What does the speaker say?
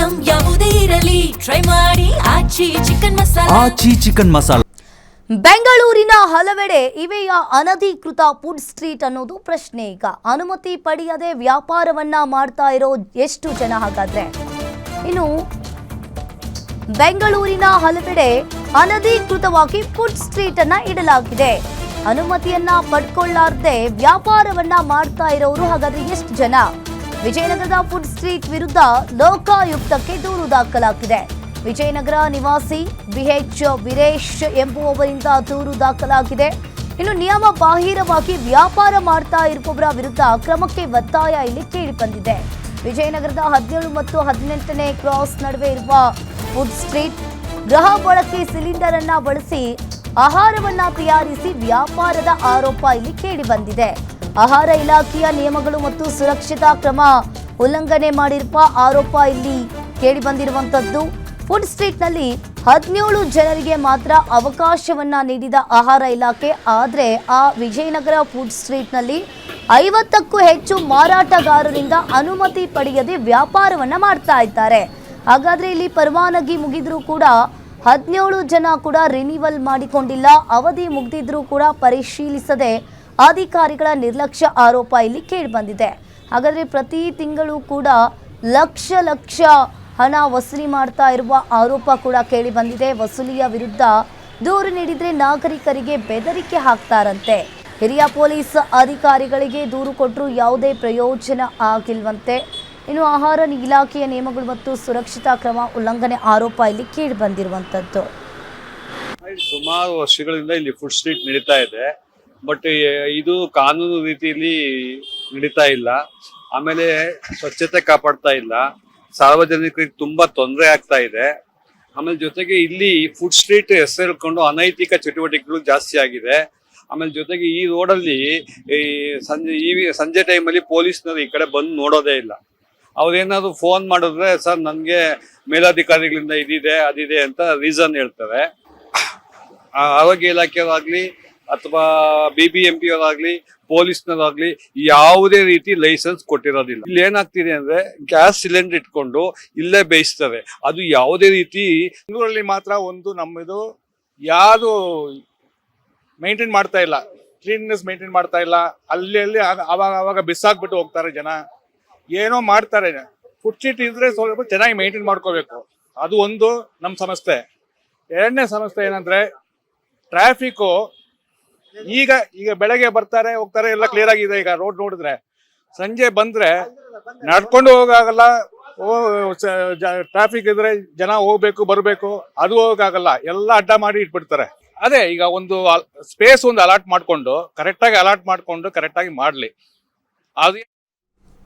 Item ಯಾವುದೇ ಇರಲಿ try ಮಾಡಿ ಆಚಿ ಚಿಕನ್ ಮಸಾಲ. ಬೆಂಗಳೂರಿನ ಹಲವೆಡೆ ಇವೆಯ ಅನಧಿಕೃತ ಫುಡ್ ಸ್ಟ್ರೀಟ್ ಅನ್ನೋದು ಪ್ರಶ್ನೆ. ಈಗ ಅನುಮತಿ ಪಡೆಯದೆ ವ್ಯಾಪಾರವನ್ನ ಮಾಡ್ತಾ ಇರೋ ಎಷ್ಟು ಜನ? ಹಾಗಾದ್ರೆ ಇನ್ನು ಬೆಂಗಳೂರಿನ ಹಲವೆಡೆ ಅನಧಿಕೃತವಾಗಿ ಫುಡ್ ಸ್ಟ್ರೀಟ್ ಅನ್ನ ಇಡಲಾಗಿದೆ. ಅನುಮತಿಯನ್ನ ಪಡ್ಕೊಳ್ಳಾರ್ದೆ ವ್ಯಾಪಾರವನ್ನ ಮಾಡ್ತಾ ಇರೋರು ಹಾಗಾದ್ರೆ ಎಷ್ಟು ಜನ? ವಿಜಯನಗರದ ಫುಡ್ ಸ್ಟ್ರೀಟ್ ವಿರುದ್ಧ ಲೋಕಾಯುಕ್ತಕ್ಕೆ ದೂರು ದಾಖಲಾಗಿದೆ. ವಿಜಯನಗರ ನಿವಾಸಿ ಬಿಎಚ್ ವೀರೇಶ್ ಎಂಬುವವರಿಂದ ದೂರು ದಾಖಲಾಗಿದೆ. ಇನ್ನು ನಿಯಮ ಬಾಹಿರವಾಗಿ ವ್ಯಾಪಾರ ಮಾಡ್ತಾ ಇರುವವರ ವಿರುದ್ಧ ಕ್ರಮಕ್ಕೆ ಒತ್ತಾಯ ಇಲ್ಲಿ ಕೇಳಿ ಬಂದಿದೆ. ವಿಜಯನಗರದ 17 ಮತ್ತು 18ನೇ ಕ್ರಾಸ್ ನಡುವೆ ಇರುವ ಫುಡ್ ಸ್ಟ್ರೀಟ್ ಗೃಹ ಬಳಕೆ ಸಿಲಿಂಡರ್ ಅನ್ನ ಬಳಸಿ ಆಹಾರವನ್ನ ತಯಾರಿಸಿ ವ್ಯಾಪಾರದ ಆರೋಪ ಇಲ್ಲಿ ಕೇಳಿ ಬಂದಿದೆ. ಆಹಾರ ಇಲಾಖೆಯ ನಿಯಮಗಳು ಮತ್ತು ಸುರಕ್ಷತಾ ಕ್ರಮ ಉಲ್ಲಂಘನೆ ಮಾಡಿರುವ ಆರೋಪ ಇಲ್ಲಿ ಕೇಳಿ ಬಂದಿರುವಂತದ್ದು. ಫುಡ್ ಸ್ಟ್ರೀಟ್ ನಲ್ಲಿ 17 ಜನರಿಗೆ ಮಾತ್ರ ಅವಕಾಶವನ್ನ ನೀಡಿದ ಆಹಾರ ಇಲಾಖೆ, ಆದರೆ ಆ ವಿಜಯನಗರ ಫುಡ್ ಸ್ಟ್ರೀಟ್ ನಲ್ಲಿ 50ಕ್ಕೂ ಹೆಚ್ಚು ಮಾರಾಟಗಾರರಿಂದ ಅನುಮತಿ ಪಡೆಯದೆ ವ್ಯಾಪಾರವನ್ನ ಮಾಡ್ತಾ ಇದ್ದಾರೆ. ಹಾಗಾದ್ರೆ ಇಲ್ಲಿ ಪರವಾನಗಿ ಮುಗಿದ್ರೂ ಕೂಡ 17 ಜನ ಕೂಡ ರಿನಿವಲ್ ಮಾಡಿಕೊಂಡಿಲ್ಲ. ಅವಧಿ ಮುಗಿದಿದ್ರೂ ಕೂಡ ಪರಿಶೀಲಿಸದೆ ಅಧಿಕಾರಿಗಳ ನಿರ್ಲಕ್ಷ್ಯ ಆರೋಪ ಇಲ್ಲಿ ಕೇಳಿ ಬಂದಿದೆ. ಹಾಗಾದ್ರೆ ಪ್ರತಿ ತಿಂಗಳು ಕೂಡ ಲಕ್ಷ ಹಣ ವಸೂಲಿ ಮಾಡ್ತಾ ಇರುವ ಆರೋಪ ಕೂಡ ಕೇಳಿ ಬಂದಿದೆ. ವಸೂಲಿಯ ವಿರುದ್ಧ ದೂರು ನೀಡಿದ್ರೆ ನಾಗರಿಕರಿಗೆ ಬೆದರಿಕೆ ಹಾಕ್ತಾರಂತೆ. ಹಿರಿಯ ಪೊಲೀಸ್ ಅಧಿಕಾರಿಗಳಿಗೆ ದೂರು ಕೊಟ್ಟರು ಯಾವುದೇ ಪ್ರಯೋಜನ ಆಗಿಲ್ವಂತೆ. ಇನ್ನು ಆಹಾರ ಇಲಾಖೆಯ ನಿಯಮಗಳು ಮತ್ತು ಸುರಕ್ಷತಾ ಕ್ರಮ ಉಲ್ಲಂಘನೆ ಆರೋಪ ಇಲ್ಲಿ ಕೇಳಿ ಬಂದಿರುವಂತದ್ದು. ಸುಮಾರು ವರ್ಷಗಳಿಂದ ಇಲ್ಲಿ ಫುಡ್ ಸ್ಟ್ರೀಟ್ ನಡೀತಾ ಇದೆ. ಬಟ್ ಇದು ಕಾನೂನು ರೀತಿಯಲ್ಲಿ ನಡೀತಾ ಇಲ್ಲ. ಆಮೇಲೆ ಸ್ವಚ್ಛತೆ ಕಾಪಾಡ್ತಾ ಇಲ್ಲ. ಸಾರ್ವಜನಿಕರಿಗೆ ತುಂಬಾ ತೊಂದರೆ ಆಗ್ತಾ ಇದೆ. ಆಮೇಲೆ ಜೊತೆಗೆ ಇಲ್ಲಿ ಫುಡ್ ಸ್ಟ್ರೀಟ್ ಹೆಸರು ಹೇಳ್ಕೊಂಡು ಅನೈತಿಕ ಚಟುವಟಿಕೆಗಳು ಜಾಸ್ತಿ ಆಗಿದೆ. ಆಮೇಲೆ ಜೊತೆಗೆ ಈ ರೋಡಲ್ಲಿ ಸಂಜೆ ಟೈಮಲ್ಲಿ ಪೊಲೀಸ್ನವರು ಈ ಕಡೆ ಬಂದು ನೋಡೋದೇ ಇಲ್ಲ. ಅವ್ರೇನಾದ್ರು ಫೋನ್ ಮಾಡಿದ್ರೆ ಸರ್ ನನಗೆ ಮೇಲಾಧಿಕಾರಿಗಳಿಂದ ಇದಿದೆ ಅದಿದೆ ಅಂತ ರೀಸನ್ ಹೇಳ್ತಾರೆ. ಆರೋಗ್ಯ ಇಲಾಖೆಯವರಾಗ್ಲಿ ಅಥವಾ BBMP ಅವರಾಗ್ಲಿ ಪೊಲೀಸ್ನವರಾಗ್ಲಿ ಯಾವುದೇ ರೀತಿ ಲೈಸೆನ್ಸ್ ಕೊಟ್ಟಿರೋದಿಲ್ಲ. ಇಲ್ಲಿ ಏನಾಗ್ತಿದೆ ಅಂದ್ರೆ ಗ್ಯಾಸ್ ಸಿಲಿಂಡರ್ ಇಟ್ಕೊಂಡು ಇಲ್ಲೇ ಬೇಯಿಸ್ತಾರೆ. ಅದು ಯಾವುದೇ ರೀತಿ ಬೆಂಗಳೂರಲ್ಲಿ ಮಾತ್ರ ಒಂದು ನಮ್ಮದು ಯಾವುದು ಮೇಂಟೈನ್ ಮಾಡ್ತಾ ಇಲ್ಲ, ಕ್ಲೀನ್ನೆಸ್ ಮೇಂಟೈನ್ ಮಾಡ್ತಾ ಇಲ್ಲ. ಅಲ್ಲಿ ಅವಾಗ ಬಿಸಾಕ್ಬಿಟ್ಟು ಹೋಗ್ತಾರೆ ಜನ, ಏನೋ ಮಾಡ್ತಾರೆ. ಫುಡ್ ಸ್ಟ್ರೀಟ್ ಇದ್ರೆ ಸ್ವಲ್ಪ ಚೆನ್ನಾಗಿ ಮೇಂಟೈನ್ ಮಾಡ್ಕೋಬೇಕು. ಅದು ಒಂದು ನಮ್ಮ ಸಮಸ್ಯೆ. ಎರಡನೇ ಸಮಸ್ಯೆ ಏನಂದ್ರೆ ಟ್ರಾಫಿಕ್ಕು. ಈಗ ಬೆಳಗ್ಗೆ ಬರ್ತಾರೆ ಹೋಗ್ತಾರೆ ಎಲ್ಲ ಕ್ಲಿಯರ್ ಆಗಿದೆ. ಈಗ ರೋಡ್ ನೋಡಿದ್ರೆ ಸಂಜೆ ಬಂದ್ರೆ ನಡ್ಕೊಂಡು ಹೋಗಾಗಲ್ಲ. ಟ್ರಾಫಿಕ್ ಇದ್ರೆ ಜನ ಹೋಗ್ಬೇಕು ಬರಬೇಕು, ಅದು ಹೋಗಕ್ಕಾಗಲ್ಲ. ಎಲ್ಲ ಅಡ್ಡ ಮಾಡಿ ಇಟ್ಬಿಡ್ತಾರೆ. ಅದೇ ಈಗ ಒಂದು ಸ್ಪೇಸ್ ಒಂದು ಅಲಾಟ್ ಮಾಡ್ಕೊಂಡು ಕರೆಕ್ಟಾಗಿ ಮಾಡ್ಲಿ. ಅದು